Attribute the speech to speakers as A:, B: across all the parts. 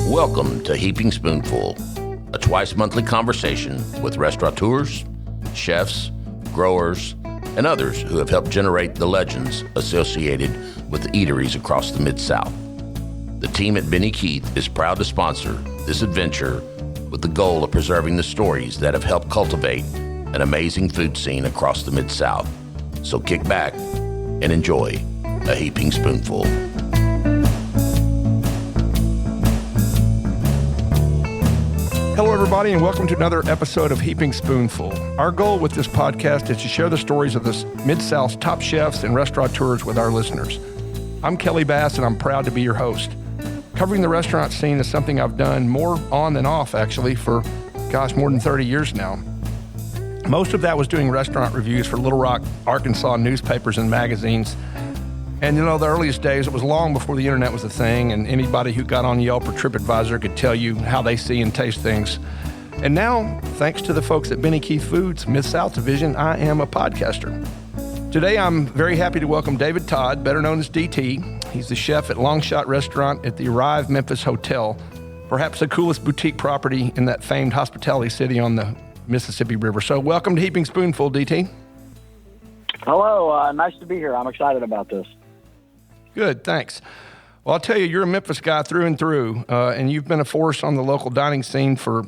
A: Welcome to Heaping Spoonful, a twice-monthly conversation with restaurateurs, chefs, growers, and others who have helped generate the legends associated with eateries across the Mid-South. The team at Benny Keith is proud to sponsor this adventure with the goal of preserving the stories that have helped cultivate an amazing food scene across the Mid-South. So kick back and enjoy a Heaping Spoonful.
B: Hello, everybody, and welcome to another episode of Heaping Spoonful. Our goal with this podcast is to share the stories of the Mid-South's top chefs and restaurateurs with our listeners. I'm Kelly Bass, and I'm proud to be your host. Covering the restaurant scene is something I've done more on than off, actually, for, more than 30 years now. Most of that was doing restaurant reviews for Little Rock, Arkansas newspapers and magazines. And, the earliest days, it was long before the internet was a thing, and anybody who got on Yelp or TripAdvisor could tell you how they see and taste things. And now, thanks to the folks at Benny Keith Foods, Mid-South Division, I am a podcaster. Today, I'm very happy to welcome David Todd, better known as DT. He's the chef at Longshot restaurant at the Arrive Memphis Hotel, perhaps the coolest boutique property in that famed hospitality city on the Mississippi River. So welcome to Heaping Spoonful, DT.
C: Hello, nice to be here. I'm excited about this.
B: Good, thanks. Well, I'll tell you, you're a Memphis guy through and through, and you've been a force on the local dining scene for,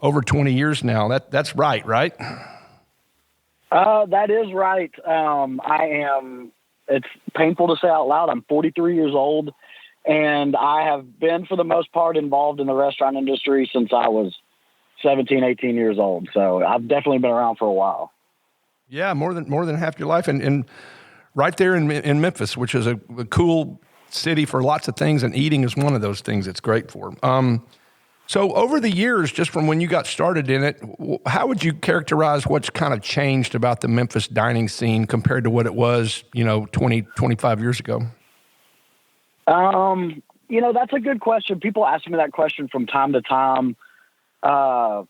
B: over 20 years now. That's right?
C: That is right. It's painful to say out loud, I'm 43 years old, and I have been, for the most part, involved in the restaurant industry since I was 17, 18 years old. So I've definitely been around for a while. Yeah,
B: more than half your life. And right there in Memphis, which is a cool city for lots of things, and eating is one of those things it's great for. So over the years, just from when you got started in it, how would you characterize what's kind of changed about the Memphis dining scene compared to what it was, 20, 25 years ago?
C: That's a good question. People ask me that question from time to time. I'm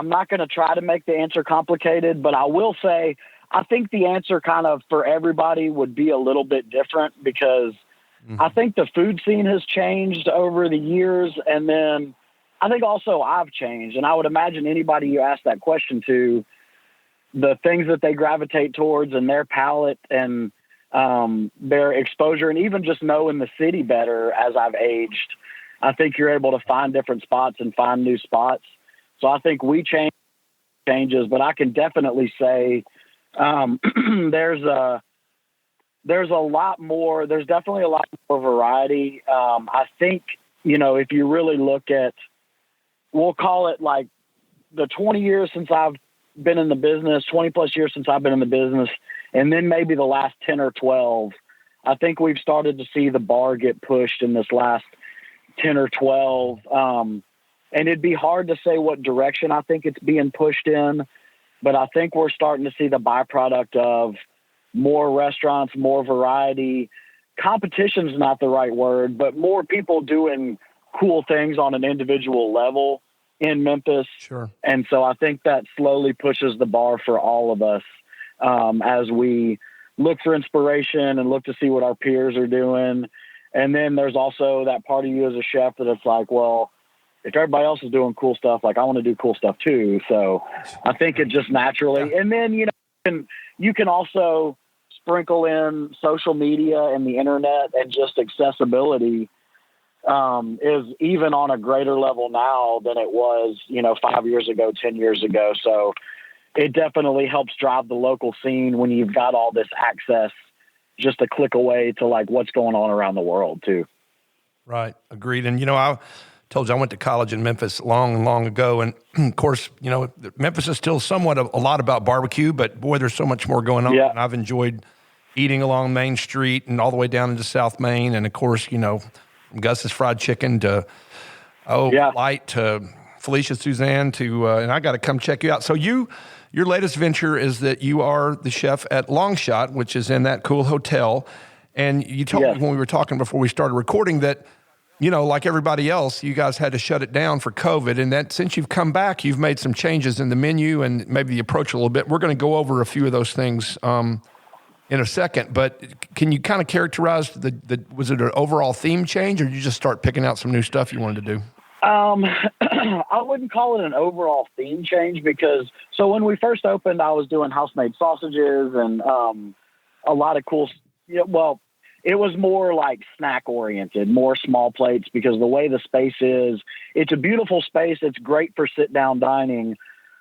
C: not going to try to make the answer complicated, but I will say I think the answer kind of for everybody would be a little bit different because I think the food scene has changed over the years. And then I think also I've changed. And I would imagine anybody you ask that question to, the things that they gravitate towards and their palate and their exposure and even just knowing the city better as I've aged, I think you're able to find different spots and find new spots. So I think we changes, but I can definitely say there's definitely a lot more variety. I think, if you really look at, we'll call it like the 20 years since I've been in the business, 20 plus years since I've been in the business, and then maybe the last 10 or 12, I think we've started to see the bar get pushed in this last 10 or 12. And it'd be hard to say what direction I think it's being pushed in, but I think we're starting to see the byproduct of more restaurants, more variety. Competition's not the right word, but more people doing cool things on an individual level in Memphis.
B: Sure.
C: And so I think that slowly pushes the bar for all of us as we look for inspiration and look to see what our peers are doing. And then there's also that part of you as a chef that it's like, well, if everybody else is doing cool stuff, like I want to do cool stuff too. So I think it just naturally, and then, you can also sprinkle in social media and the internet, and just accessibility is even on a greater level now than it was, 5 years ago, 10 years ago. So it definitely helps drive the local scene when you've got all this access just a click away to like what's going on around the world too.
B: Right. Agreed. And, I told you I went to college in Memphis long ago. And of course, Memphis is still somewhat a lot about barbecue, but boy, there's so much more going on.
C: Yeah.
B: And I've enjoyed eating along Main Street and all the way down into South Main. And of course, from Gus's Fried Chicken to, Light to Felicia Suzanne to, and I got to come check you out. So your latest venture is that you are the chef at Longshot, which is in that cool hotel. And you told me when we were talking before we started recording that, like everybody else, you guys had to shut it down for COVID, and that since you've come back, you've made some changes in the menu and maybe the approach a little bit. We're going to go over a few of those things in a second, but can you kind of characterize was it an overall theme change, or did you just start picking out some new stuff you wanted to do?
C: I wouldn't call it an overall theme change because, so when we first opened, I was doing house-made sausages and a lot of cool, well, it was more like snack-oriented, more small plates, because the way the space is, it's a beautiful space. It's great for sit-down dining,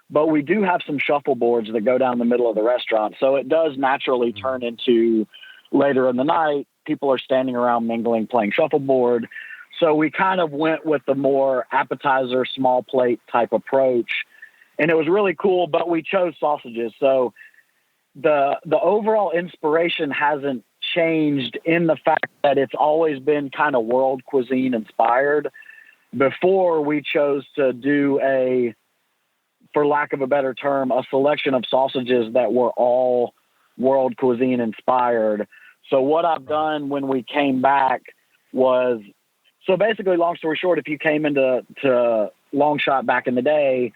C: but we do have some shuffleboards that go down the middle of the restaurant. So it does naturally turn into, later in the night, people are standing around mingling, playing shuffleboard. So we kind of went with the more appetizer, small plate type approach. And it was really cool, but we chose sausages. So the overall inspiration hasn't changed in the fact that it's always been kind of world cuisine inspired. Before, we chose to do for lack of a better term, a selection of sausages that were all world cuisine inspired. So what I've done when we came back was, so basically, long story short, if you came into Longshot back in the day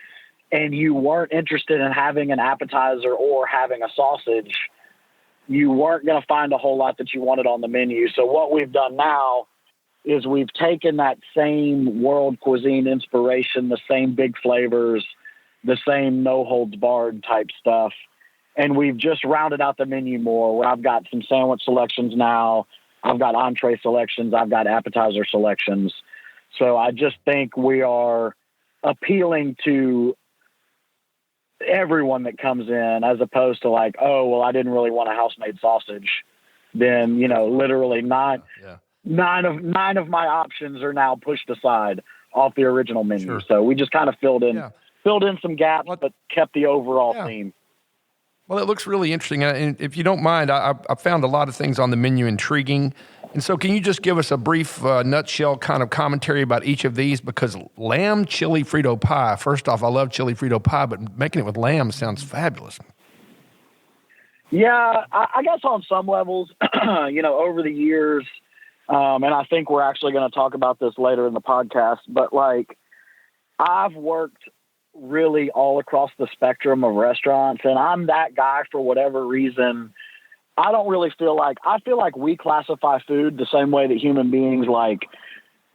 C: and you weren't interested in having an appetizer or having a sausage, you weren't going to find a whole lot that you wanted on the menu. So what we've done now is we've taken that same world cuisine inspiration, the same big flavors, the same no holds barred type stuff, and we've just rounded out the menu more, where I've got some sandwich selections now, I've got entree selections, I've got appetizer selections. So I just think we are appealing to everyone that comes in, as opposed to like, oh, well, I didn't really want a house-made sausage. Then, literally nine of my options are now pushed aside off the original menu. Sure. So we just kind of filled in some gaps, but kept the overall theme.
B: Well, it looks really interesting. And if you don't mind, I found a lot of things on the menu intriguing. And so can you just give us a brief nutshell kind of commentary about each of these? Because lamb chili Frito pie, first off, I love chili Frito pie, but making it with lamb sounds fabulous.
C: Yeah, I guess on some levels, over the years, and I think we're actually going to talk about this later in the podcast, but like I've worked really all across the spectrum of restaurants, and I'm that guy for whatever reason. I feel like we classify food the same way that human beings, like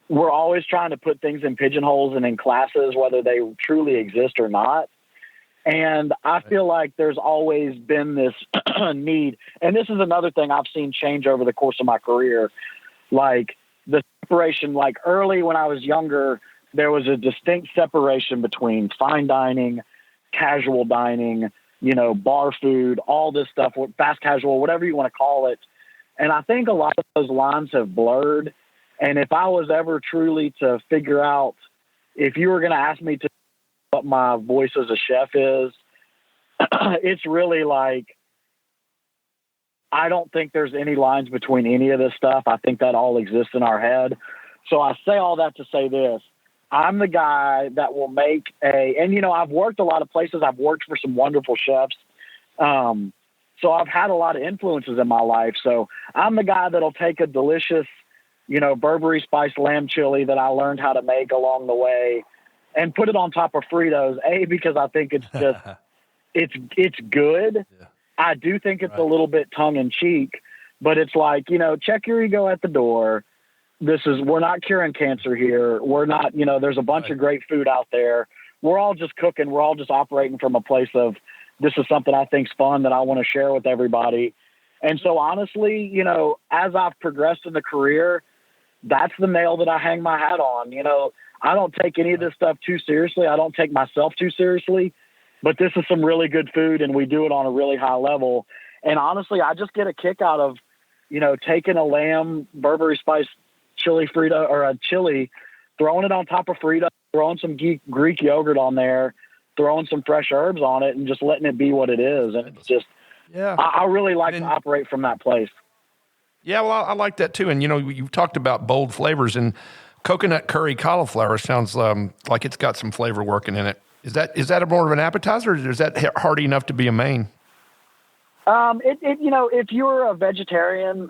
C: we're always trying to put things in pigeonholes and in classes, whether they truly exist or not. And I feel like there's always been this need. And this is another thing I've seen change over the course of my career. Like the separation, like early when I was younger, there was a distinct separation between fine dining, casual dining, bar food, all this stuff, fast casual, whatever you want to call it. And I think a lot of those lines have blurred. And if I was ever truly to figure out, if you were going to ask me to what my voice as a chef is, it's really like, I don't think there's any lines between any of this stuff. I think that all exists in our head. So I say all that to say this. I'm the guy that will make I've worked a lot of places. I've worked for some wonderful chefs. So I've had a lot of influences in my life. So I'm the guy that'll take a delicious, Burberry spiced lamb chili that I learned how to make along the way and put it on top of Fritos, because I think it's just, it's good. Yeah. I do think it's a little bit tongue in cheek, but it's like, check your ego at the door. We're not curing cancer here. We're not, there's a bunch of great food out there. We're all just cooking. We're all just operating from a place of, this is something I think's fun that I want to share with everybody. And so honestly, as I've progressed in the career, that's the nail that I hang my hat on. I don't take any of this stuff too seriously. I don't take myself too seriously, but this is some really good food and we do it on a really high level. And honestly, I just get a kick out of, taking a lamb Burberry spiced chili Frito or a chili, throwing it on top of Frito, throwing some Greek yogurt on there, throwing some fresh herbs on it and just letting it be what it is. And it's just, I really like to operate from that place.
B: Yeah, well, I like that too. And, you've talked about bold flavors, and coconut curry cauliflower sounds like it's got some flavor working in it. Is that more of an appetizer, or is that hearty enough to be a main? If you're a vegetarian,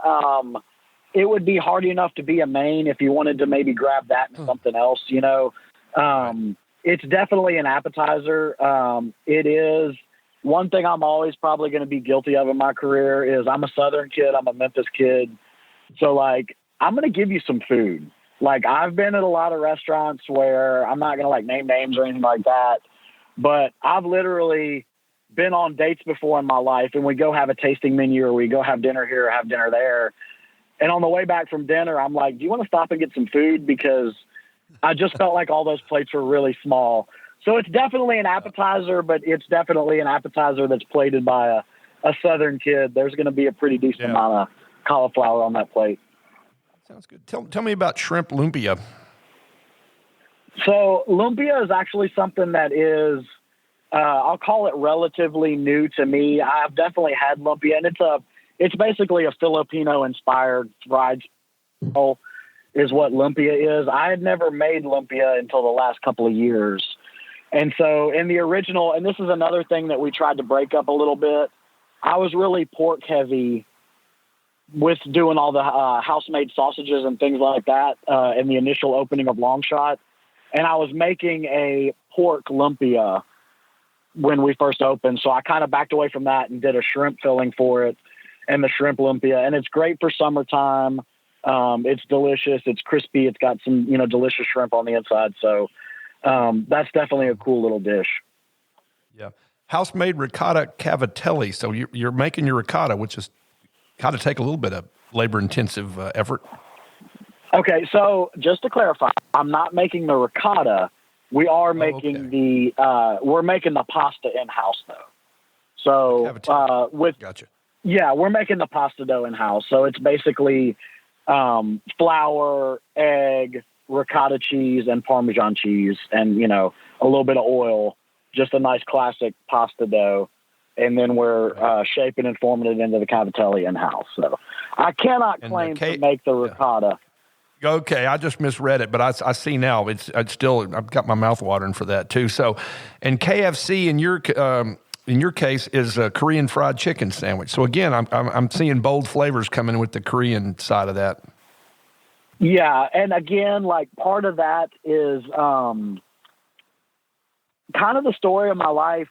B: it would be hearty enough to be a main if you wanted to maybe grab that and something else, It's definitely an appetizer. It is,
C: one thing I'm always probably going to be guilty of in my career is I'm a Southern kid. I'm a Memphis kid. So like, I'm going to give you some food. Like I've been at a lot of restaurants where I'm not going to like name names or anything like that, but I've literally been on dates before in my life, and we go have a tasting menu or we go have dinner here or have dinner there. And on the way back from dinner, I'm like, do you want to stop and get some food? Because I just felt like all those plates were really small. So it's definitely an appetizer, but it's definitely an appetizer that's plated by a Southern kid. There's going to be a pretty decent amount of cauliflower on that plate.
B: Sounds good. Tell me about shrimp lumpia.
C: So lumpia is actually something that is, I'll call it relatively new to me. I've definitely had lumpia, and it's basically a Filipino-inspired fried roll is what lumpia is. I had never made lumpia until the last couple of years. And so in the original, and this is another thing that we tried to break up a little bit, I was really pork heavy with doing all the house-made sausages and things like that in the initial opening of Longshot. And I was making a pork lumpia when we first opened. So I kind of backed away from that and did a shrimp filling for it and the shrimp lumpia. And it's great for summertime. It's delicious. It's crispy. It's got some, delicious shrimp on the inside. So that's definitely a cool little dish.
B: Yeah. House-made ricotta cavatelli. So you're making your ricotta, which is got to take a little bit of labor-intensive effort.
C: Okay, so just to clarify, I'm not making the ricotta. We are making we're making the pasta in-house though. So
B: gotcha.
C: Yeah, we're making the pasta dough in-house. So it's basically flour, egg, ricotta cheese, and Parmesan cheese, and a little bit of oil. Just a nice classic pasta dough. And then we're shaping and forming it into the cavatelli in-house. So I cannot claim to make the ricotta.
B: Yeah. Okay, I just misread it, but I see now. It's still, I've got my mouth watering for that too. So, and KFC in your case is a Korean fried chicken sandwich. So again, I'm seeing bold flavors coming with the Korean side of that.
C: Yeah, and again, like part of that is kind of the story of my life.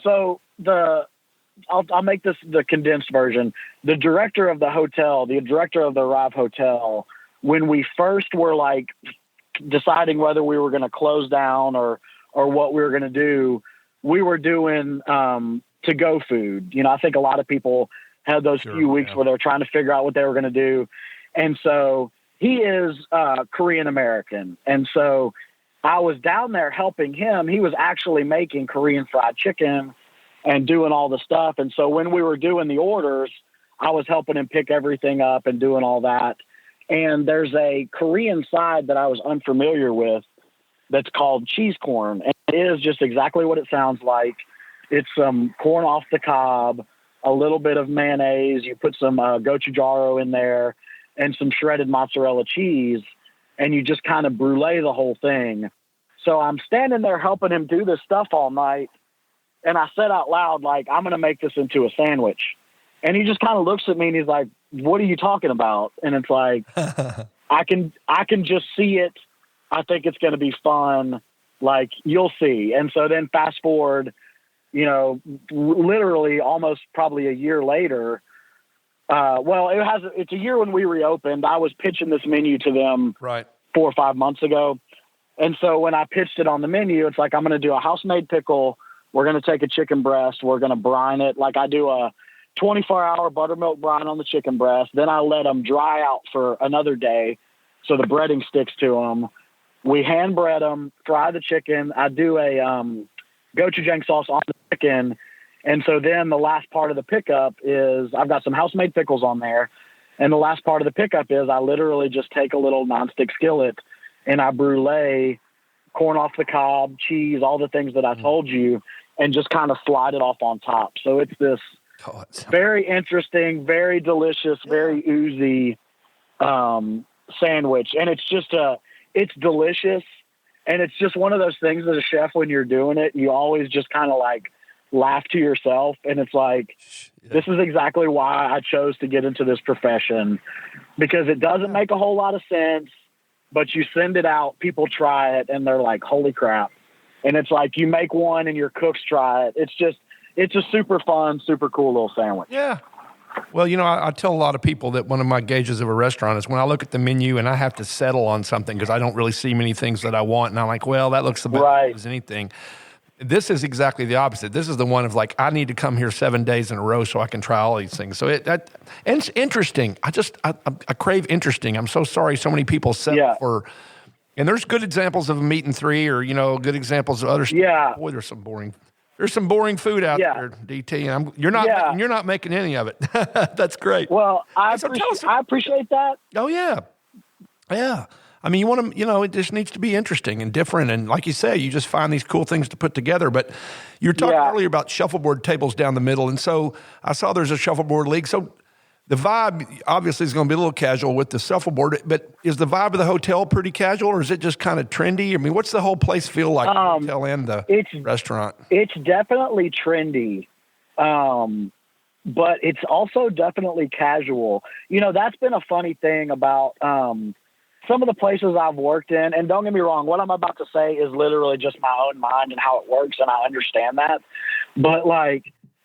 C: So I'll make this the condensed version. The director of the hotel, the director of the Arrive Hotel, when we first were like deciding whether we were going to close down or what we were going to do, we were doing to-go food. I think a lot of people had those few weeks where they're trying to figure out what they were going to do. And so he is Korean American. And so I was down there helping him. He was actually making Korean fried chicken and doing all the stuff. And so when we were doing the orders, I was helping him pick everything up and doing all that. And there's a Korean side that I was unfamiliar with that's called cheese corn. And it is just exactly what it sounds like. It's some corn off the cob, a little bit of mayonnaise. You put some gochujaro in there and some shredded mozzarella cheese, and you just kind of brulee the whole thing. So I'm standing there helping him do this stuff all night. And I said out loud, like, I'm going to make this into a sandwich. And he just kind of looks at me and he's like, what are you talking about? And it's like, I can just see it. I think it's going to be fun. Like, you'll see. And so then fast forward, literally almost probably a year later. It's a year when we reopened. I was pitching this menu to them 4 or 5 months ago. And so when I pitched it on the menu, it's like, I'm going to do a house-made pickle. We're going to take a chicken breast. We're going to brine it. Like I do a 24-hour buttermilk brine on the chicken breast. Then I let them dry out for another day so the breading sticks to them. We hand bread them, fry the chicken. I do a gochujang sauce on the chicken. And so then the last part of the pickup is I've got some house-made pickles on there. And the last part of the pickup is I literally just take a little nonstick skillet and I brulee corn off the cob, cheese, all the things that I told you, and just kind of slide it off on top. So it's this very interesting, very delicious, very oozy sandwich. And it's just it's delicious. And it's just one of those things as a chef, when you're doing it, you always just kind of like laugh to yourself. And it's like, this is exactly why I chose to get into this profession, because it doesn't make a whole lot of sense, but you send it out, people try it, and they're like, holy crap. and it's like you make one and your cooks try it. It's a super fun, super cool little sandwich.
B: Yeah. Well, I tell a lot of people that one of my gauges of a restaurant is when I look at the menu and I have to settle on something because I don't really see many things that I want. And I'm like, well, that looks the best as anything. This is exactly the opposite. This is the one of like, I need to come here 7 days in a row so I can try all these things. So and it's interesting. I crave interesting. I'm so sorry so many people settle for, and there's good examples of meat and three or, good examples of other stuff.
C: Yeah.
B: Boy, there's some boring food out there, DT, and you're not making any of it. That's great.
C: Well, I appreciate that.
B: Oh yeah. Yeah. I mean, you want to, it just needs to be interesting and different. And like you say, you just find these cool things to put together. But you were talking earlier about shuffleboard tables down the middle. And so I saw there's a shuffleboard league. So the vibe obviously is going to be a little casual with the shuffleboard, but is the vibe of the hotel pretty casual or is it just kind of trendy? I mean, what's the whole place feel like, the hotel and the restaurant? It's
C: definitely trendy, but it's also definitely casual. That's been a funny thing about some of the places I've worked in, and don't get me wrong, what I'm about to say is literally just my own mind and how it works, and I understand that. But,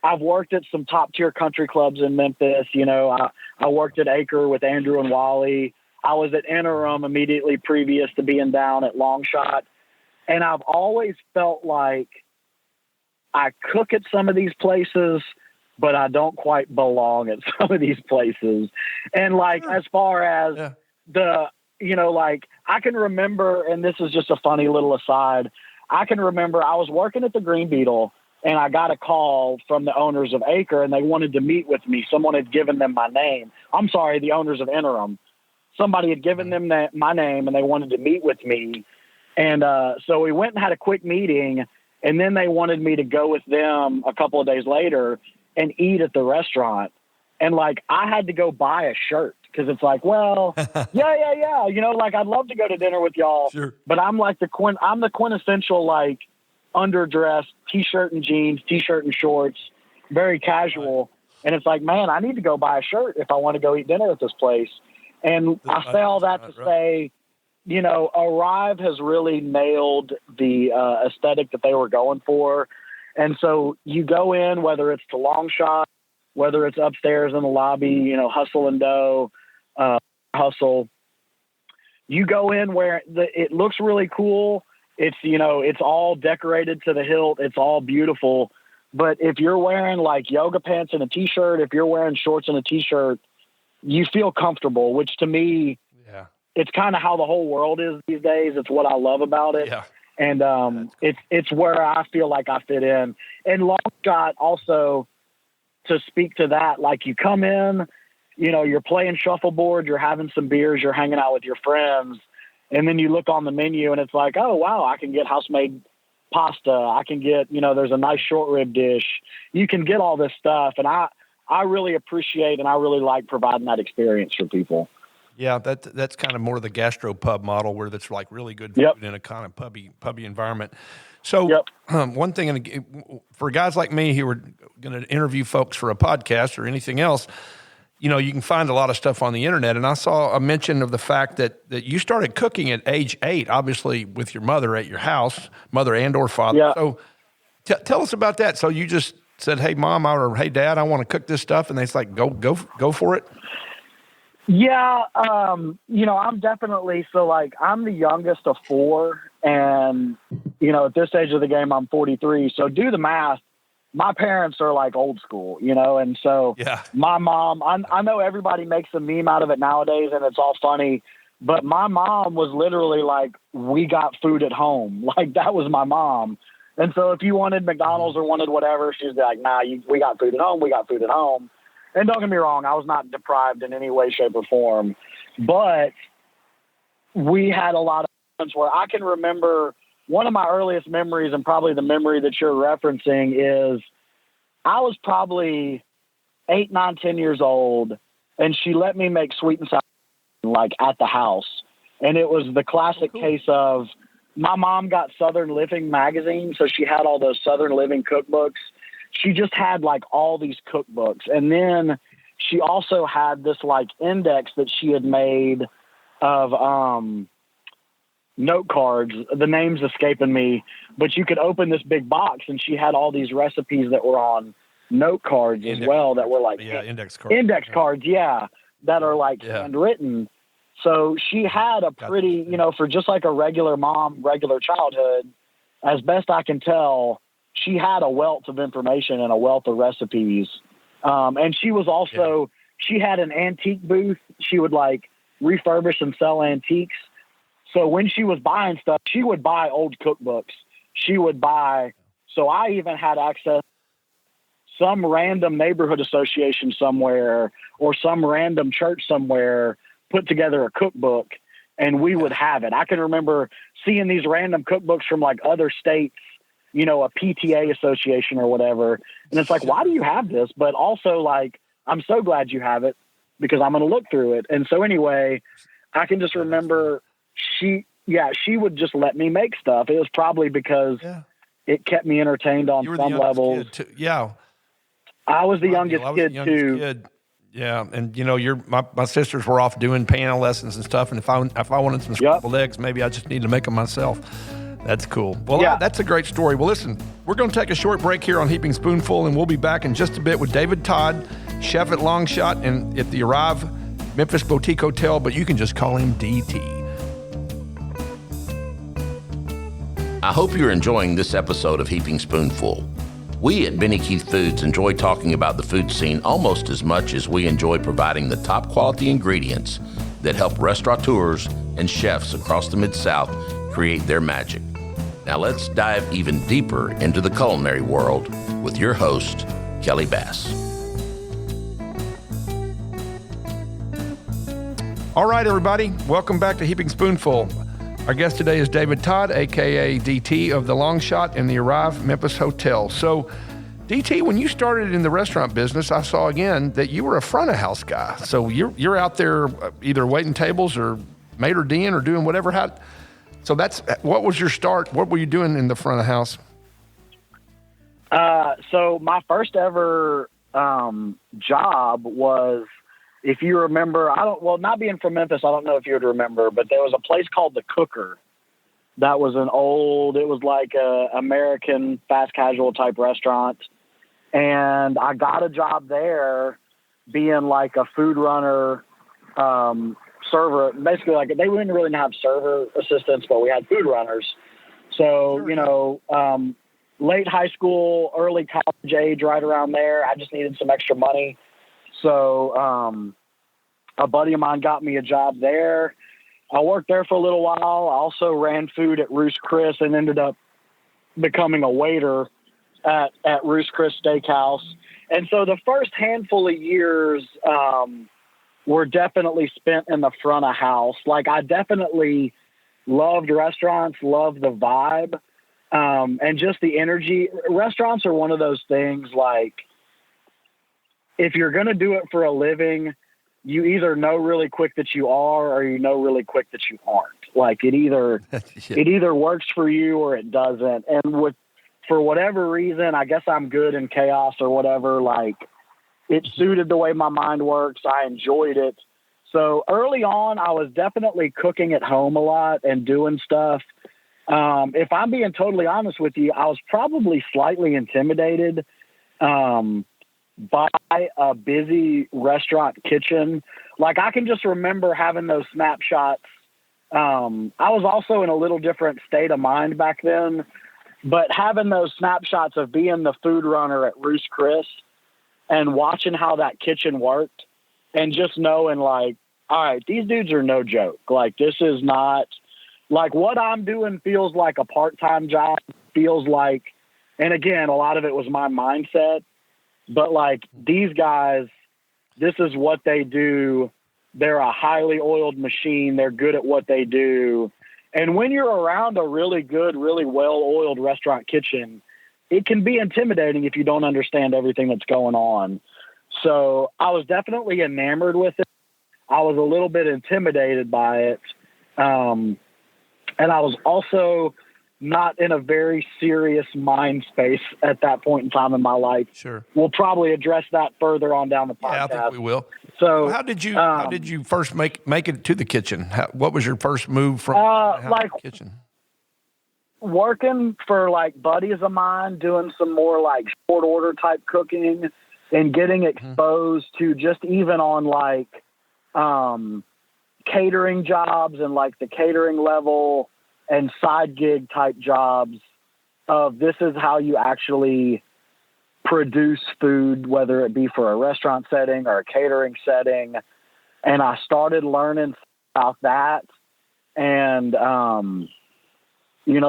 C: I've worked at some top-tier country clubs in Memphis. I worked at Acre with Andrew and Wally. I was at Interim immediately previous to being down at Longshot. And I've always felt like I cook at some of these places, but I don't quite belong at some of these places. And, as far as I can remember, and this is just a funny little aside, I can remember I was working at the Green Beetle, and I got a call from the owners of Acre, and they wanted to meet with me. Someone had given them my name. I'm sorry, the owners of Interim. Somebody had given them my name, and they wanted to meet with me. And so we went and had a quick meeting, and then they wanted me to go with them a couple of days later and eat at the restaurant. And, I had to go buy a shirt because it's like, well, yeah. I'd love to go to dinner with y'all, sure. But I'm I'm the quintessential, underdressed T-shirt and jeans, T-shirt and shorts, very casual. And it's like, man, I need to go buy a shirt if I want to go eat dinner at this place. And I say all that to say, Arrive has really nailed the aesthetic that they were going for. And so you go in, whether it's to Longshot, whether it's upstairs in the lobby, Hustle and Dough, Hustle, you go in where it looks really cool. It's, it's all decorated to the hilt. It's all beautiful. But if you're wearing yoga pants and a T-shirt, if you're wearing shorts and a T-shirt, you feel comfortable, which to me, it's kind of how the whole world is these days. It's what I love about it. Yeah. And it's where I feel like I fit in. And Longshot also, to speak to that, you come in, you're playing shuffleboard, you're having some beers, you're hanging out with your friends. And then you look on the menu and it's like, oh, wow, I can get house-made pasta. I can get, there's a nice short rib dish. You can get all this stuff. And I really appreciate and I really like providing that experience for people.
B: Yeah, that's kind of more the gastropub model where that's really good food in a kind of pubby environment. So one thing, for guys like me who are going to interview folks for a podcast or anything else, you can find a lot of stuff on the internet. And I saw a mention of the fact that you started cooking at age 8, obviously with your mother at your house, mother and or father. Yeah. So tell us about that. So you just said, hey, Mom, or hey, Dad, I want to cook this stuff. And it's like, go for it.
C: Yeah. I'm definitely, I'm the youngest of 4. And, at this stage of the game, I'm 43. So do the math. My parents are old school, and so my mom, I know everybody makes a meme out of it nowadays and it's all funny, but my mom was literally we got food at home. That was my mom. And so if you wanted McDonald's or wanted whatever, she's like, nah, we got food at home. We got food at home. And don't get me wrong, I was not deprived in any way, shape or form, but we had a lot of times where I can remember. One of my earliest memories, and probably the memory that you're referencing, is I was probably 8, 9, 10 years old, and she let me make sweet and sour at the house. And it was the classic case of my mom got Southern Living magazine, so she had all those Southern Living cookbooks. She just had all these cookbooks. And then she also had this index that she had made of note cards. The name's escaping me, but you could open this big box, and she had all these recipes that were on note cards as well, that were like
B: index cards.
C: Index cards, that are like handwritten. So she had a pretty, for just like a regular mom, regular childhood, as best I can tell, she had a wealth of information and a wealth of recipes. And she was also, she had an antique booth. She would like refurbish and sell antiques. So when she was buying stuff, she would buy old cookbooks. She would buy, so I even had access to some random neighborhood association somewhere or some random church somewhere put together a cookbook, and we would have it. I can remember seeing these random cookbooks from like other states, a PTA association or whatever. And it's like, why do you have this? But also like, I'm so glad you have it because I'm going to look through it. And so anyway, I can just remember she would just let me make stuff. It was probably because it kept me entertained on some levels. I was the youngest kid too.
B: Yeah, and my sisters were off doing piano lessons and stuff, and if I wanted some scrambled eggs, maybe I just need to make them myself. That's cool. Well, that's a great story. Well, listen, we're going to take a short break here on Heaping Spoonful, and we'll be back in just a bit with David Todd, chef at Longshot and at the Arrive Memphis Boutique Hotel, but you can just call him DT.
A: I hope you're enjoying this episode of Heaping Spoonful. We at Benny Keith Foods enjoy talking about the food scene almost as much as we enjoy providing the top quality ingredients that help restaurateurs and chefs across the Mid-South create their magic. Now let's dive even deeper into the culinary world with your host, Kelly Bass.
B: All right, everybody, welcome back to Heaping Spoonful. Our guest today is David Todd, a.k.a. DT of the Longshot and the Arrive Memphis Hotel. So, DT, when you started in the restaurant business, I saw again that you were a front of house guy. So you're out there either waiting tables or maitre d' or doing whatever. So what was your start? What were you doing in the front of house?
C: So my first ever job was, if you remember, not being from Memphis, I don't know if you would remember, but there was a place called The Cooker. That was it was like a American fast casual type restaurant. And I got a job there being like a food runner, server. Basically, like, they didn't really have server assistants, but we had food runners. So, late high school, early college age, right around there, I just needed some extra money. So a buddy of mine got me a job there. I worked there for a little while. I also ran food at Roost Chris and ended up becoming a waiter at Roost Chris Steakhouse. And so the first handful of years were definitely spent in the front of house. Like, I definitely loved restaurants, loved the vibe, and just the energy. Restaurants are one of those things, like, if you're going to do it for a living, you either know really quick that you are, or you know really quick that you aren't. Like, it either works for you or it doesn't. And for whatever reason, I guess I'm good in chaos or whatever. Like, it suited the way my mind works. I enjoyed it. So early on, I was definitely cooking at home a lot and doing stuff. If I'm being totally honest with you, I was probably slightly intimidated by a busy restaurant kitchen. Like, I can just remember having those snapshots. I was also in a little different state of mind back then, but having those snapshots of being the food runner at Roost Chris and watching how that kitchen worked, and just knowing, like, all right, these dudes are no joke. Like, this is not, like, what I'm doing feels like a part-time job, feels like, and again, a lot of it was my mindset. But, like, these guys, this is what they do. They're a highly oiled machine. They're good at what they do. And when you're around a really good, really well-oiled restaurant kitchen, it can be intimidating if you don't understand everything that's going on. So I was definitely enamored with it. I was a little bit intimidated by it. And I was also not in a very serious mind space at that point in time in my life.
B: Sure.
C: We'll probably address that further on down the podcast.
B: Yeah, I think we will.
C: So
B: how did you first make it to the kitchen? What was your first move from
C: like
B: the kitchen?
C: Working for like buddies of mine, doing some more like short order type cooking, and getting exposed to just even on like catering jobs and like the catering level and side gig type jobs of this is how you actually produce food, whether it be for a restaurant setting or a catering setting. And I started learning about that. And,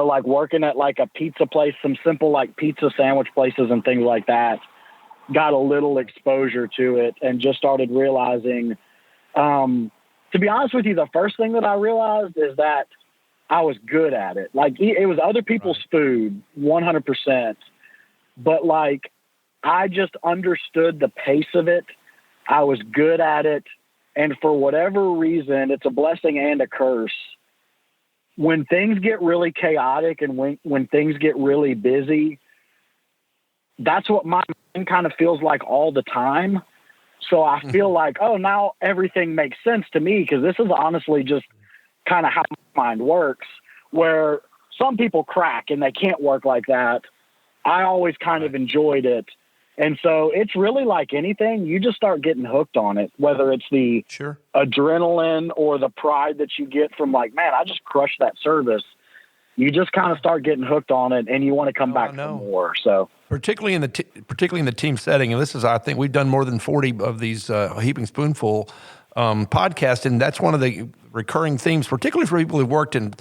C: like working at like a pizza place, some simple like pizza sandwich places and things like that, got a little exposure to it and just started realizing, to be honest with you, the first thing that I realized is that I was good at it. Like it was other people's food 100%, but like, I just understood the pace of it. I was good at it. And for whatever reason, it's a blessing and a curse. When things get really chaotic and when things get really busy, that's what my mind kind of feels like all the time. So I feel like, oh, now everything makes sense to me because this is honestly just kind of how my mind works, where some people crack and they can't work like that. I always kind of enjoyed it. And so it's really like anything, you just start getting hooked on it, whether it's the adrenaline or the pride that you get from like, man, I just crushed that service. You just kind of start getting hooked on it and you want to come back for more. So
B: particularly in the team setting, and this is, I think we've done more than 40 of these Heaping Spoonful podcasts, and that's one of the recurring themes, particularly for people who've worked in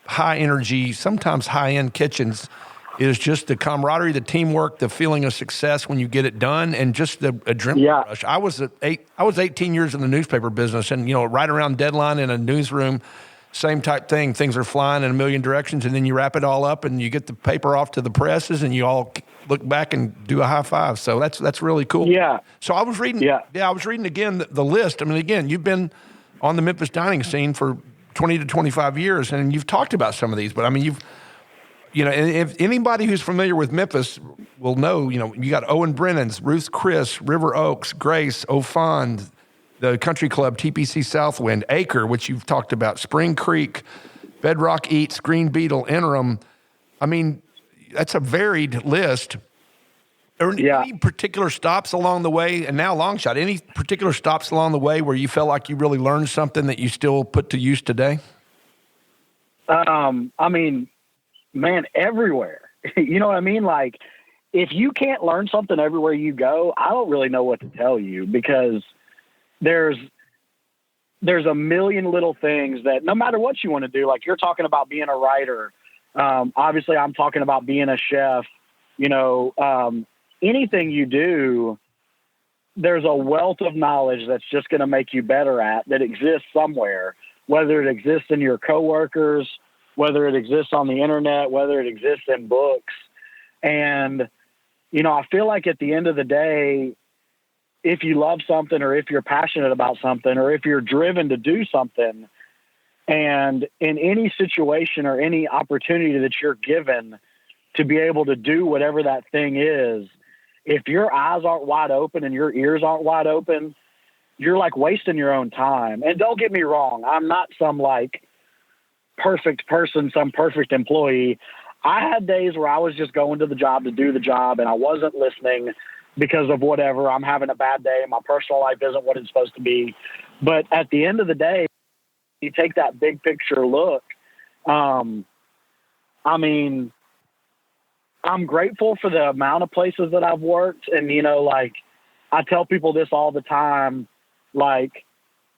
B: high energy, sometimes high end kitchens, is just the camaraderie, the teamwork, the feeling of success when you get it done, and just the adrenaline rush. I was 18 years in the newspaper business, and right around deadline in a newsroom, same type thing. Things are flying in a million directions, and then you wrap it all up, and you get the paper off to the presses, and you all look back and do a high five. So that's really cool.
C: Yeah.
B: So I was reading. Yeah, I was reading again the list. I mean, again, you've been on the Memphis dining scene for 20 to 25 years, and you've talked about some of these. But I mean, and if anybody who's familiar with Memphis will know, you got Owen Brennan's, Ruth Chris, River Oaks, Grace, O'Fond, the Country Club, TPC Southwind, Acre, which you've talked about, Spring Creek, Bedrock Eats, Green Beetle, Interim. I mean, that's a varied list. Any particular stops along the way, and now Longshot, any particular stops along the way where you felt like you really learned something that you still put to use today?
C: I mean, man, everywhere. You know what I mean? Like, if you can't learn something everywhere you go, I don't really know what to tell you, because there's a million little things that no matter what you want to do, like you're talking about being a writer. Obviously I'm talking about being a chef, anything you do, there's a wealth of knowledge that's just going to make you better at that exists somewhere, whether it exists in your coworkers, whether it exists on the internet, whether it exists in books. And, I feel like at the end of the day, if you love something, or if you're passionate about something, or if you're driven to do something, and in any situation or any opportunity that you're given to be able to do whatever that thing is, if your eyes aren't wide open and your ears aren't wide open, you're like wasting your own time. And don't get me wrong, I'm not some like perfect person, some perfect employee. I had days where I was just going to the job to do the job, and I wasn't listening because of whatever. I'm having a bad day. My personal life isn't what it's supposed to be. But at the end of the day, you take that big picture look. I mean, I'm grateful for the amount of places that I've worked. And, like I tell people this all the time, like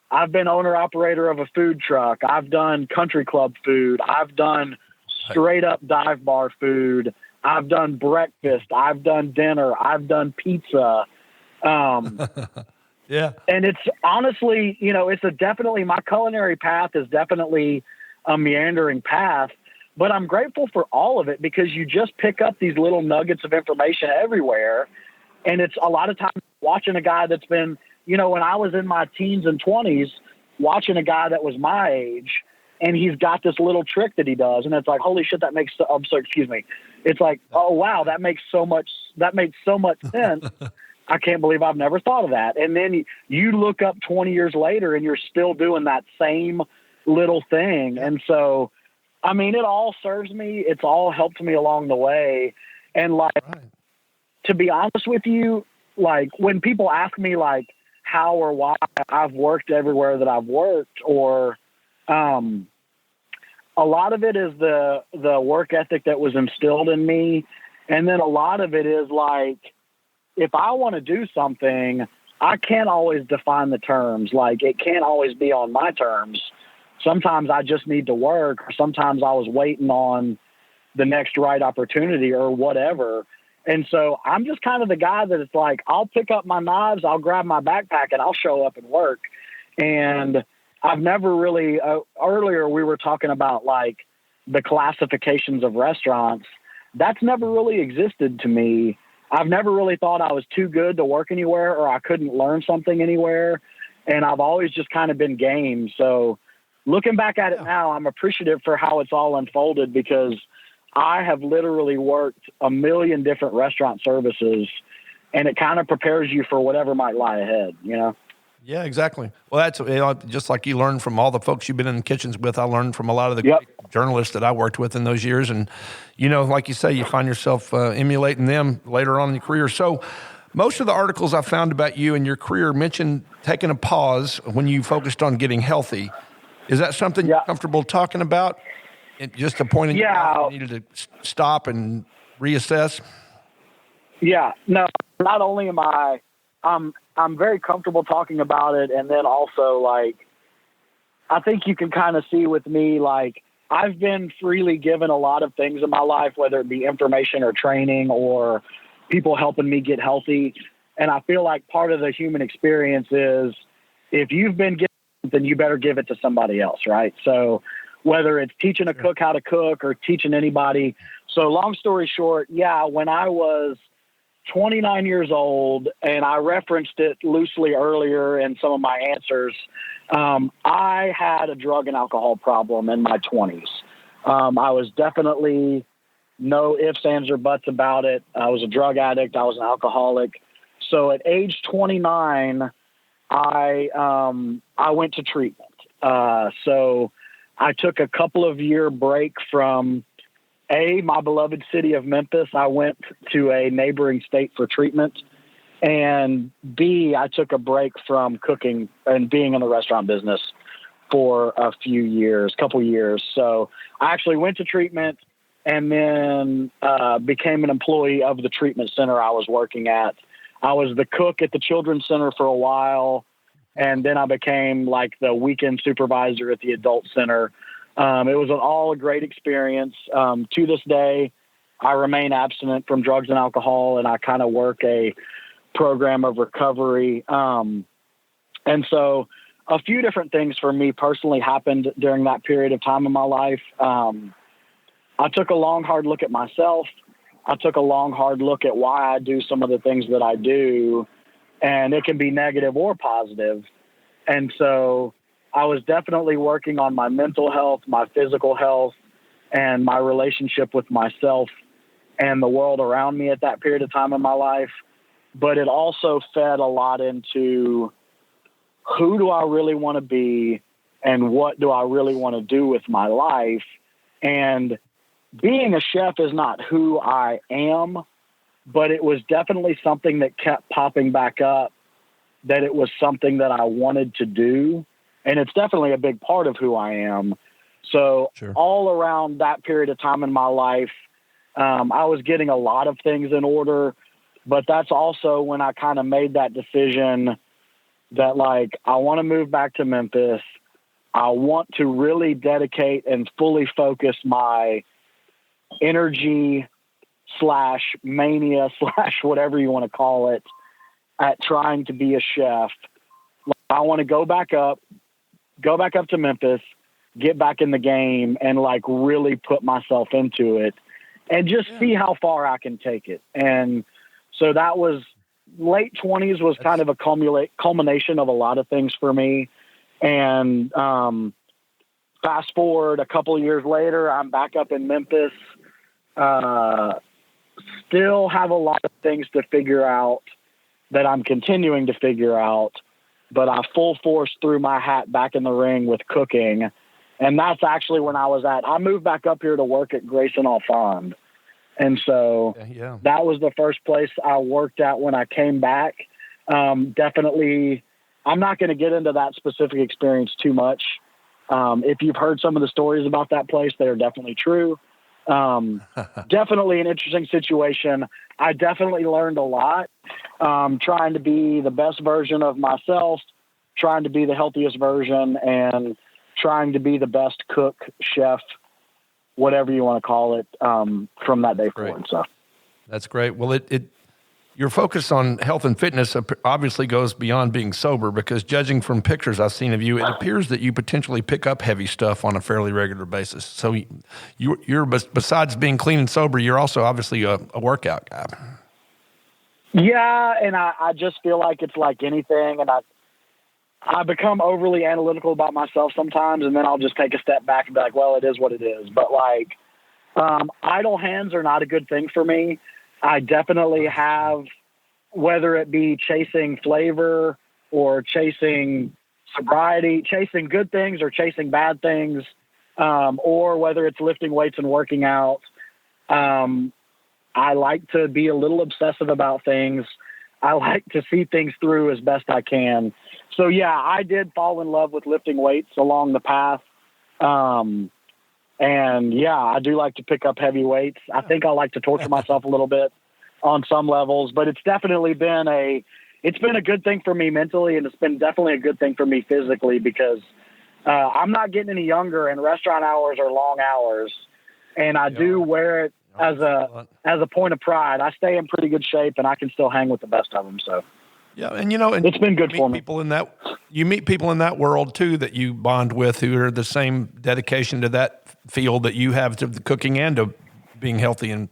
C: I've been owner operator of a food truck. I've done country club food. I've done straight up dive bar food. I've done breakfast. I've done dinner. I've done pizza.
B: Yeah.
C: And it's honestly, it's definitely, my culinary path is definitely a meandering path, but I'm grateful for all of it, because you just pick up these little nuggets of information everywhere. And it's a lot of times watching a guy that's been, when I was in my teens and 20s, watching a guy that was my age, and he's got this little trick that he does. And it's like, holy shit, excuse me. It's like, oh wow, that makes so much sense. I can't believe I've never thought of that. And then you look up 20 years later and you're still doing that same little thing. And so, I mean, it all serves me. It's all helped me along the way. And like, to be honest with you, like when people ask me like how or why I've worked everywhere that I've worked, or, a lot of it is the work ethic that was instilled in me. And then a lot of it is like, if I want to do something, I can't always define the terms. Like it can't always be on my terms. Sometimes I just need to work, or sometimes I was waiting on the next right opportunity or whatever. And so I'm just kind of the guy that it's like, I'll pick up my knives, I'll grab my backpack, and I'll show up and work. And I've never really, earlier we were talking about like the classifications of restaurants. That's never really existed to me. I've never really thought I was too good to work anywhere or I couldn't learn something anywhere. And I've always just kind of been game. So looking back at it now, I'm appreciative for how it's all unfolded, because I have literally worked a million different restaurant services, and it kind of prepares you for whatever might lie ahead, you know?
B: Yeah, exactly. Well, that's just like you learn from all the folks you've been in the kitchens with. I learned from a lot of the great journalists that I worked with in those years. And, you know, like you say, you find yourself emulating them later on in your career. So most of the articles I found about you and your career mentioned taking a pause when you focused on getting healthy. Is that something you're comfortable talking about? Just a point in your life you needed to stop and reassess?
C: Yeah. No, not only am I'm very comfortable talking about it. And then also, like, I think you can kind of see with me, like, I've been freely given a lot of things in my life, whether it be information or training or people helping me get healthy. And I feel like part of the human experience is if you've been given something, you better give it to somebody else, right? So whether it's teaching a cook how to cook or teaching anybody. So long story short, when I was 29 years old, and I referenced it loosely earlier in some of my answers, I had a drug and alcohol problem in my 20s. I was definitely no ifs, ands, or buts about it. I was a drug addict. I was an alcoholic. So at age 29, I went to treatment. So I took a couple of year break from my beloved city of Memphis. I went to a neighboring state for treatment. And B, I took a break from cooking and being in the restaurant business for a couple years. So I actually went to treatment and then became an employee of the treatment center I was working at. I was the cook at the children's center for a while. And then I became like the weekend supervisor at the adult center. It was all a great experience. To this day, I remain abstinent from drugs and alcohol, and I kind of work a program of recovery. And so a few different things for me personally happened during that period of time in my life. I took a long, hard look at myself. I took a long, hard look at why I do some of the things that I do, and it can be negative or positive. And so I was definitely working on my mental health, my physical health, and my relationship with myself and the world around me at that period of time in my life. But it also fed a lot into who do I really want to be and what do I really want to do with my life. And being a chef is not who I am, but it was definitely something that kept popping back up, that it was something that I wanted to do. And it's definitely a big part of who I am. So all around that period of time in my life, I was getting a lot of things in order, but that's also when I kind of made that decision that like, I want to move back to Memphis. I want to really dedicate and fully focus my energy / mania / whatever you want to call it at trying to be a chef. I want to go back up to Memphis, get back in the game and like really put myself into it and just see how far I can take it. And so that was late 20s was kind of a culmination of a lot of things for me. And fast forward a couple of years later, I'm back up in Memphis, still have a lot of things to figure out, that I'm continuing to figure out, but I full force threw my hat back in the ring with cooking. And that's actually when I moved back up here to work at Grayson Alfond. And so that was the first place I worked at when I came back. Definitely, I'm not going to get into that specific experience too much. If you've heard some of the stories about that place, they are definitely true. Definitely an interesting situation. I definitely learned a lot, trying to be the best version of myself, trying to be the healthiest version, and trying to be the best cook, chef, whatever you want to call it, from that day forward. So
B: that's great. Well, your focus on health and fitness obviously goes beyond being sober, because judging from pictures I've seen of you, it appears that you potentially pick up heavy stuff on a fairly regular basis. So you're besides being clean and sober, you're also obviously a workout guy.
C: Yeah, and I just feel like it's like anything, and I become overly analytical about myself sometimes, and then I'll just take a step back and be like, well, it is what it is. But like, idle hands are not a good thing for me. I definitely have, whether it be chasing flavor or chasing sobriety, chasing good things or chasing bad things, or whether it's lifting weights and working out. I like to be a little obsessive about things. I like to see things through as best I can. So yeah, I did fall in love with lifting weights along the path. And yeah, I do like to pick up heavy weights. I think I like to torture myself a little bit on some levels, but it's definitely been a good thing for me mentally, and it's been definitely a good thing for me physically, because I'm not getting any younger, and restaurant hours are long hours, and I do wear it as a point of pride. I stay in pretty good shape, and I can still hang with the best of them. So
B: yeah, and it's been good for me. You meet people in that world too that you bond with, who are the same dedication to that field that you have to the cooking and to being healthy and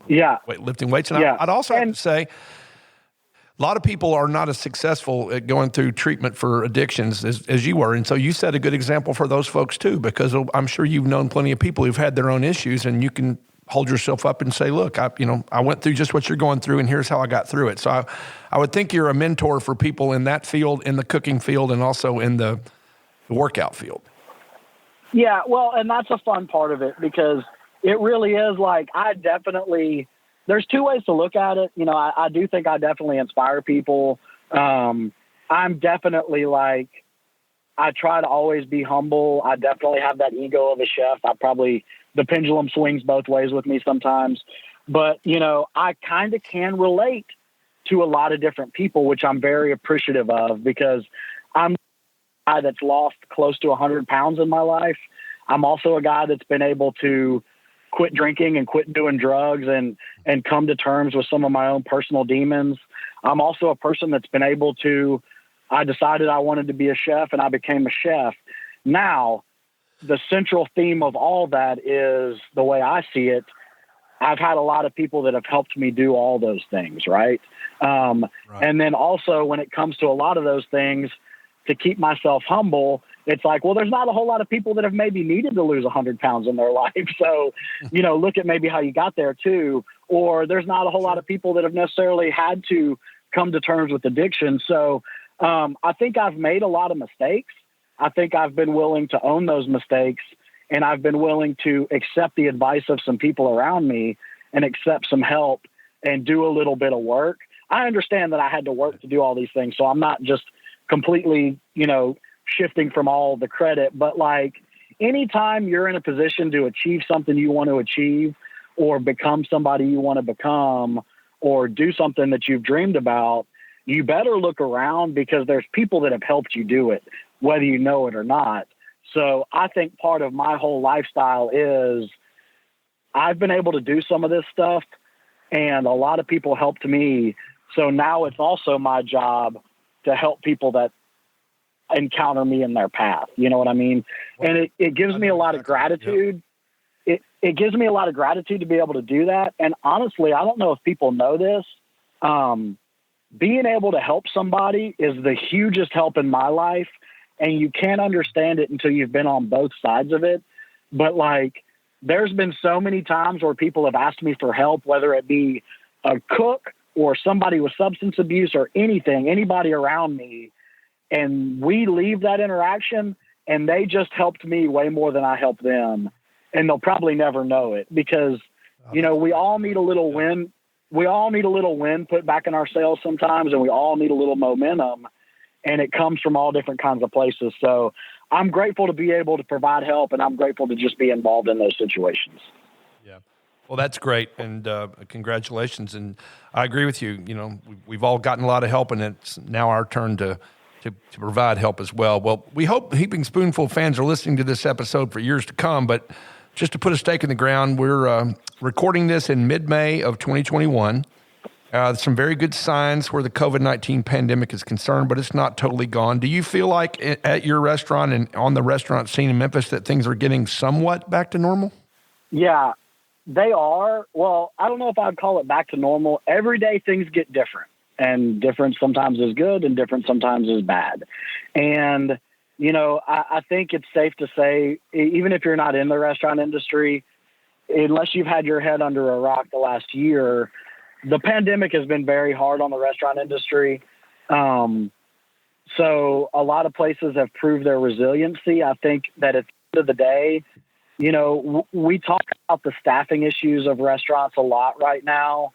B: lifting weights. And I'd also have to say, a lot of people are not as successful at going through treatment for addictions as you were. And so you set a good example for those folks too, because I'm sure you've known plenty of people who've had their own issues, and you can hold yourself up and say, look, I went through just what you're going through, and here's how I got through it. So I would think you're a mentor for people in that field, in the cooking field, and also in the workout field.
C: Yeah, well, and that's a fun part of it, because it really is like, there's two ways to look at it. I do think I definitely inspire people. I'm definitely like, I try to always be humble. I definitely have that ego of a chef. The pendulum swings both ways with me sometimes, but I kind of can relate to a lot of different people, which I'm very appreciative of, because I'm a guy that's lost close to 100 pounds in my life. I'm also a guy that's been able to quit drinking and quit doing drugs and come to terms with some of my own personal demons. I'm also a person that's been able to, I decided I wanted to be a chef, and I became a chef. Now, the central theme of all that is, the way I see it, I've had a lot of people that have helped me do all those things, right? And then also, when it comes to a lot of those things, to keep myself humble, it's like, well, there's not a whole lot of people that have maybe needed to lose 100 pounds in their life. So, look at maybe how you got there too. Or there's not a whole lot of people that have necessarily had to come to terms with addiction. So I think I've made a lot of mistakes. I think I've been willing to own those mistakes, and I've been willing to accept the advice of some people around me and accept some help and do a little bit of work. I understand that I had to work to do all these things, so I'm not just completely, shifting from all the credit, but like, anytime you're in a position to achieve something you want to achieve, or become somebody you want to become, or do something that you've dreamed about, you better look around, because there's people that have helped you do it, whether you know it or not. So I think part of my whole lifestyle is I've been able to do some of this stuff, and a lot of people helped me. So now it's also my job to help people that encounter me in their path. You know what I mean? And it gives me a lot of gratitude. It gives me a lot of gratitude to be able to do that. And honestly, I don't know if people know this. Being able to help somebody is the hugest help in my life. And you can't understand it until you've been on both sides of it. But like, there's been so many times where people have asked me for help, whether it be a cook or somebody with substance abuse or anything, anybody around me, and we leave that interaction and they just helped me way more than I helped them. And they'll probably never know it because, you know, we all need a little win. We all need a little win put back in our sails sometimes, and we all need a little momentum, and it comes from all different kinds of places. So I'm grateful to be able to provide help, and I'm grateful to just be involved in those situations.
B: Yeah. Well, that's great, and congratulations. And I agree with you. You know, we've all gotten a lot of help, and it's now our turn to provide help as well. Well, we hope Heaping Spoonful fans are listening to this episode for years to come, but just to put a stake in the ground, we're recording this in mid-May of 2021. Some very good signs where the COVID-19 pandemic is concerned, but it's not totally gone. Do you feel like at your restaurant and on the restaurant scene in Memphis that things are getting somewhat back to normal?
C: Yeah, they are. Well, I don't know if I'd call it back to normal. Every day things get different, and different sometimes is good and different sometimes is bad. And, you know, I think it's safe to say, even if you're not in the restaurant industry, unless you've had your head under a rock the last year, the pandemic has been very hard on the restaurant industry. So a lot of places have proved their resiliency. I think that at the end of the day, you know, we talk about the staffing issues of restaurants a lot right now,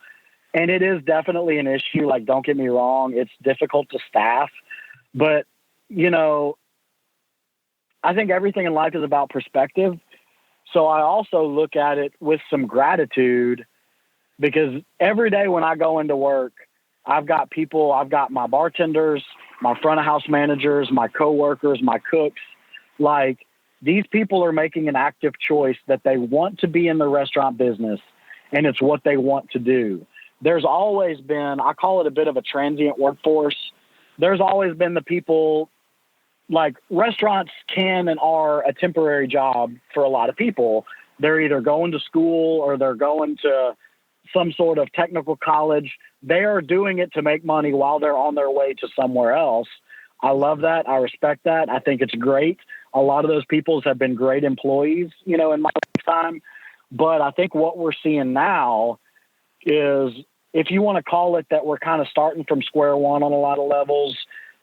C: and it is definitely an issue. Like, don't get me wrong, it's difficult to staff, but, you know, I think everything in life is about perspective. So I also look at it with some gratitude, because every day when I go into work, I've got people, I've got my bartenders, my front of house managers, my coworkers, my cooks. Like, these people are making an active choice that they want to be in the restaurant business, and it's what they want to do. There's always been, I call it a bit of a transient workforce. There's always been the people, like, restaurants can and are a temporary job for a lot of people. They're either going to school or they're going to some sort of technical college. They are doing it to make money while they're on their way to somewhere else. I love that. I respect that. I think it's great. A lot of those people have been great employees, you know, in my lifetime. But I think what we're seeing now is, if you want to call it that, we're kind of starting from square one on a lot of levels.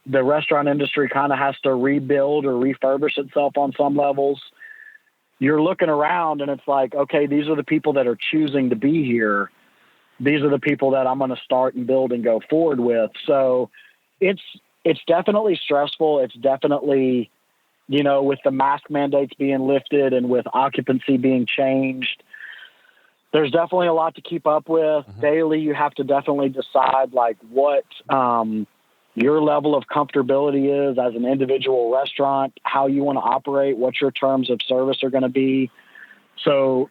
C: The restaurant industry kind of has to rebuild or refurbish itself on some levels. You're looking around and it's like, okay, these are the people that are choosing to be here. These are the people that I'm going to start and build and go forward with. So it's definitely stressful. It's definitely, you know, with the mask mandates being lifted and with occupancy being changed, there's definitely a lot to keep up with. Mm-hmm. Daily, you have to definitely decide, like, what your level of comfortability is as an individual restaurant, how you want to operate, what your terms of service are going to be. So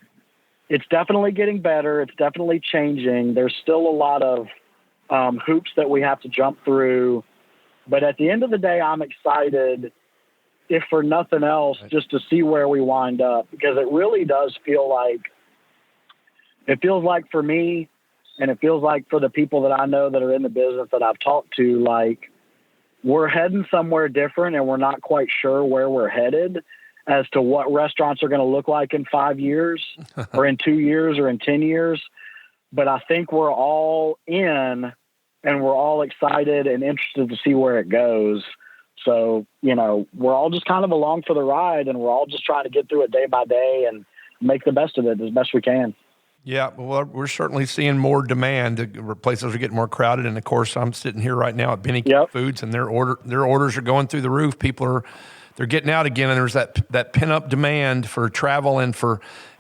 C: it's definitely getting better. It's definitely changing. There's still a lot of hoops that we have to jump through. But at the end of the day, I'm excited, if for nothing else, just to see where we wind up, because it really does feel like, for me, and it feels like for the people that I know that are in the business that I've talked to, like, we're heading somewhere different, and we're not quite sure where we're headed as to what restaurants are going to look like in 5 years or in 2 years or in 10 years. But I think we're all in, and we're all excited and interested to see where it goes. So, you know, we're all just kind of along for the ride, and we're all just trying to get through it day by day and make the best of it as best we can.
B: Yeah, well, we're certainly seeing more demand. Places are getting more crowded, and of course, I'm sitting here right now at Benny Foods, and their orders are going through the roof. People they're getting out again, and there's that pent up demand for travel and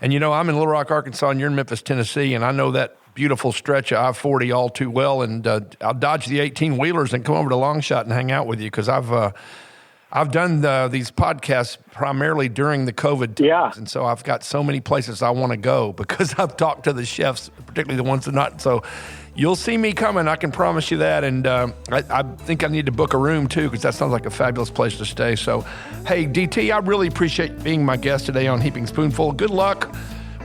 B: you know, I'm in Little Rock, Arkansas, and you're in Memphis, Tennessee, and I know that beautiful stretch of I-40 all too well, and I'll dodge the 18-wheelers and come over to Longshot and hang out with you, because I've done these podcasts primarily during the COVID times, and so I've got so many places I want to go because I've talked to the chefs, particularly the ones that not. So you'll see me coming, I can promise you that, and I think I need to book a room too, because that sounds like a fabulous place to stay. So, hey, DT, I really appreciate being my guest today on Heaping Spoonful. Good luck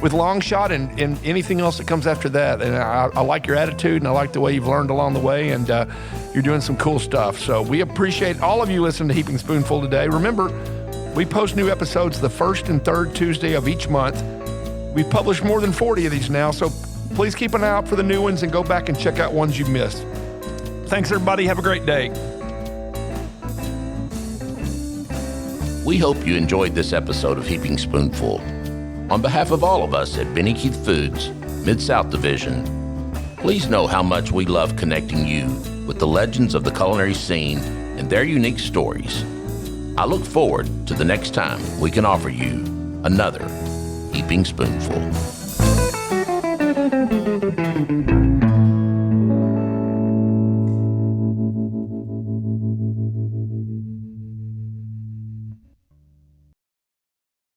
B: with Longshot and anything else that comes after that. And I like your attitude, and I like the way you've learned along the way, and you're doing some cool stuff. So we appreciate all of you listening to Heaping Spoonful today. Remember, we post new episodes the first and third Tuesday of each month. We've published more than 40 of these now, so Please keep an eye out for the new ones and go back and check out ones you missed. Thanks, everybody. Have a great day.
A: We hope you enjoyed this episode of Heaping Spoonful. On behalf of all of us at Benny Keith Foods, Mid-South Division, please know how much we love connecting you with the legends of the culinary scene and their unique stories. I look forward to the next time we can offer you another Heaping Spoonful.